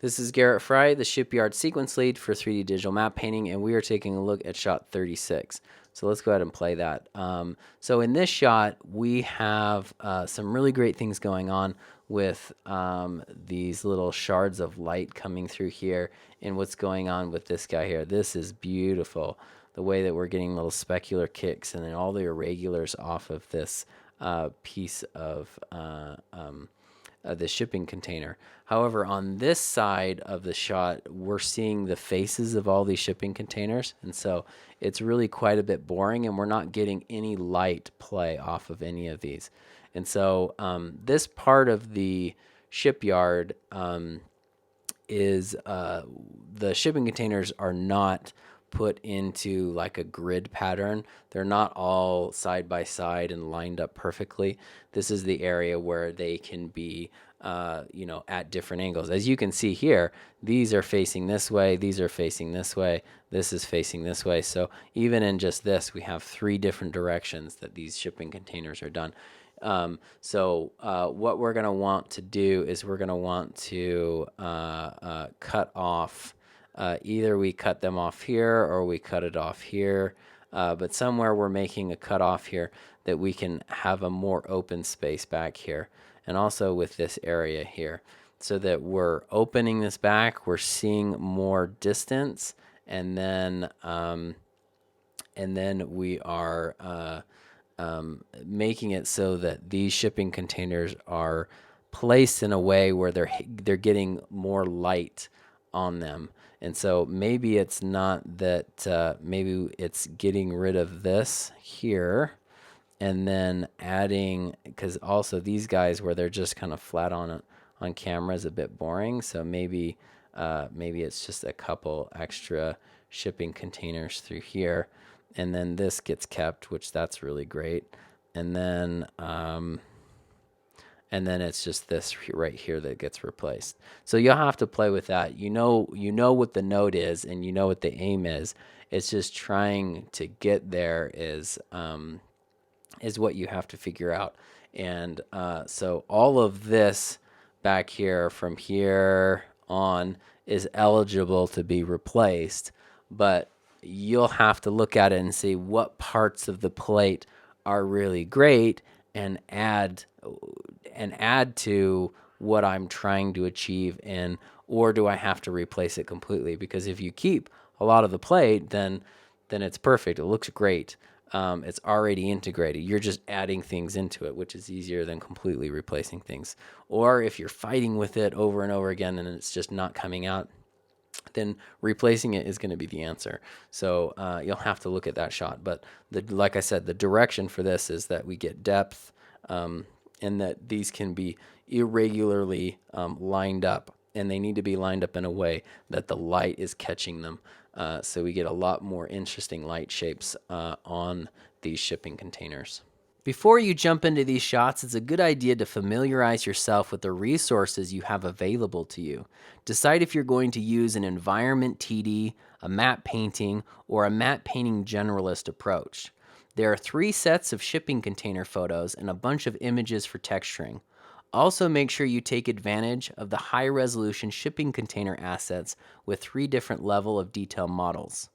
This is Garrett Fry, the Shipyard Sequence Lead for 3D Digital Map Painting, and we are taking a look at shot 36. So let's go ahead and play that. So in this shot, we have some really great things going on with these little shards of light coming through here, and what's going on with this guy here. This is beautiful, the way that we're getting little specular kicks and then all the irregulars off of this piece of the shipping container. However, on this side of the shot, we're seeing the faces of all these shipping containers, and so it's really quite a bit boring, and we're not getting any light play off of any of these. And so this part of the shipyard is the shipping containers are not put into like a grid pattern. They're not all side by side and lined up perfectly. This is the area where they can be at different angles. As you can see here, these are facing this way, these are facing this way, this is facing this way. So even in just this, we have 3 different directions that these shipping containers are done. What we're going to want to do is we're going to want to cut off, either we cut them off here or we cut it off here, but somewhere we're making a cut off here that we can have a more open space back here, and also with this area here, so that we're opening this back, we're seeing more distance, and then we are making it so that these shipping containers are placed in a way where they're getting more light on them. And so maybe it's not that, maybe it's getting rid of this here and then adding, because also these guys where they're just kind of flat on camera is a bit boring. So maybe it's just a couple extra shipping containers through here, and then this gets kept, which that's really great. And then it's just this right here that gets replaced. So you'll have to play with that. You know what the note is, and you know what the aim is. It's just trying to get there is what you have to figure out. And so all of this back here from here on is eligible to be replaced, but you'll have to look at it and see what parts of the plate are really great and add to what I'm trying to achieve, or do I have to replace it completely? Because if you keep a lot of the plate, then it's perfect. It looks great. It's already integrated. You're just adding things into it, which is easier than completely replacing things. Or if you're fighting with it over and over again and it's just not coming out, then replacing it is going to be the answer. So you'll have to look at that shot. But like I said, the direction for this is that we get depth, and that these can be irregularly lined up, and they need to be lined up in a way that the light is catching them. So we get a lot more interesting light shapes on these shipping containers. Before you jump into these shots, it's a good idea to familiarize yourself with the resources you have available to you. Decide if you're going to use an environment TD, a matte painting, or a matte painting generalist approach. There are 3 sets of shipping container photos and a bunch of images for texturing. Also, make sure you take advantage of the high-resolution shipping container assets with 3 different level of detail models.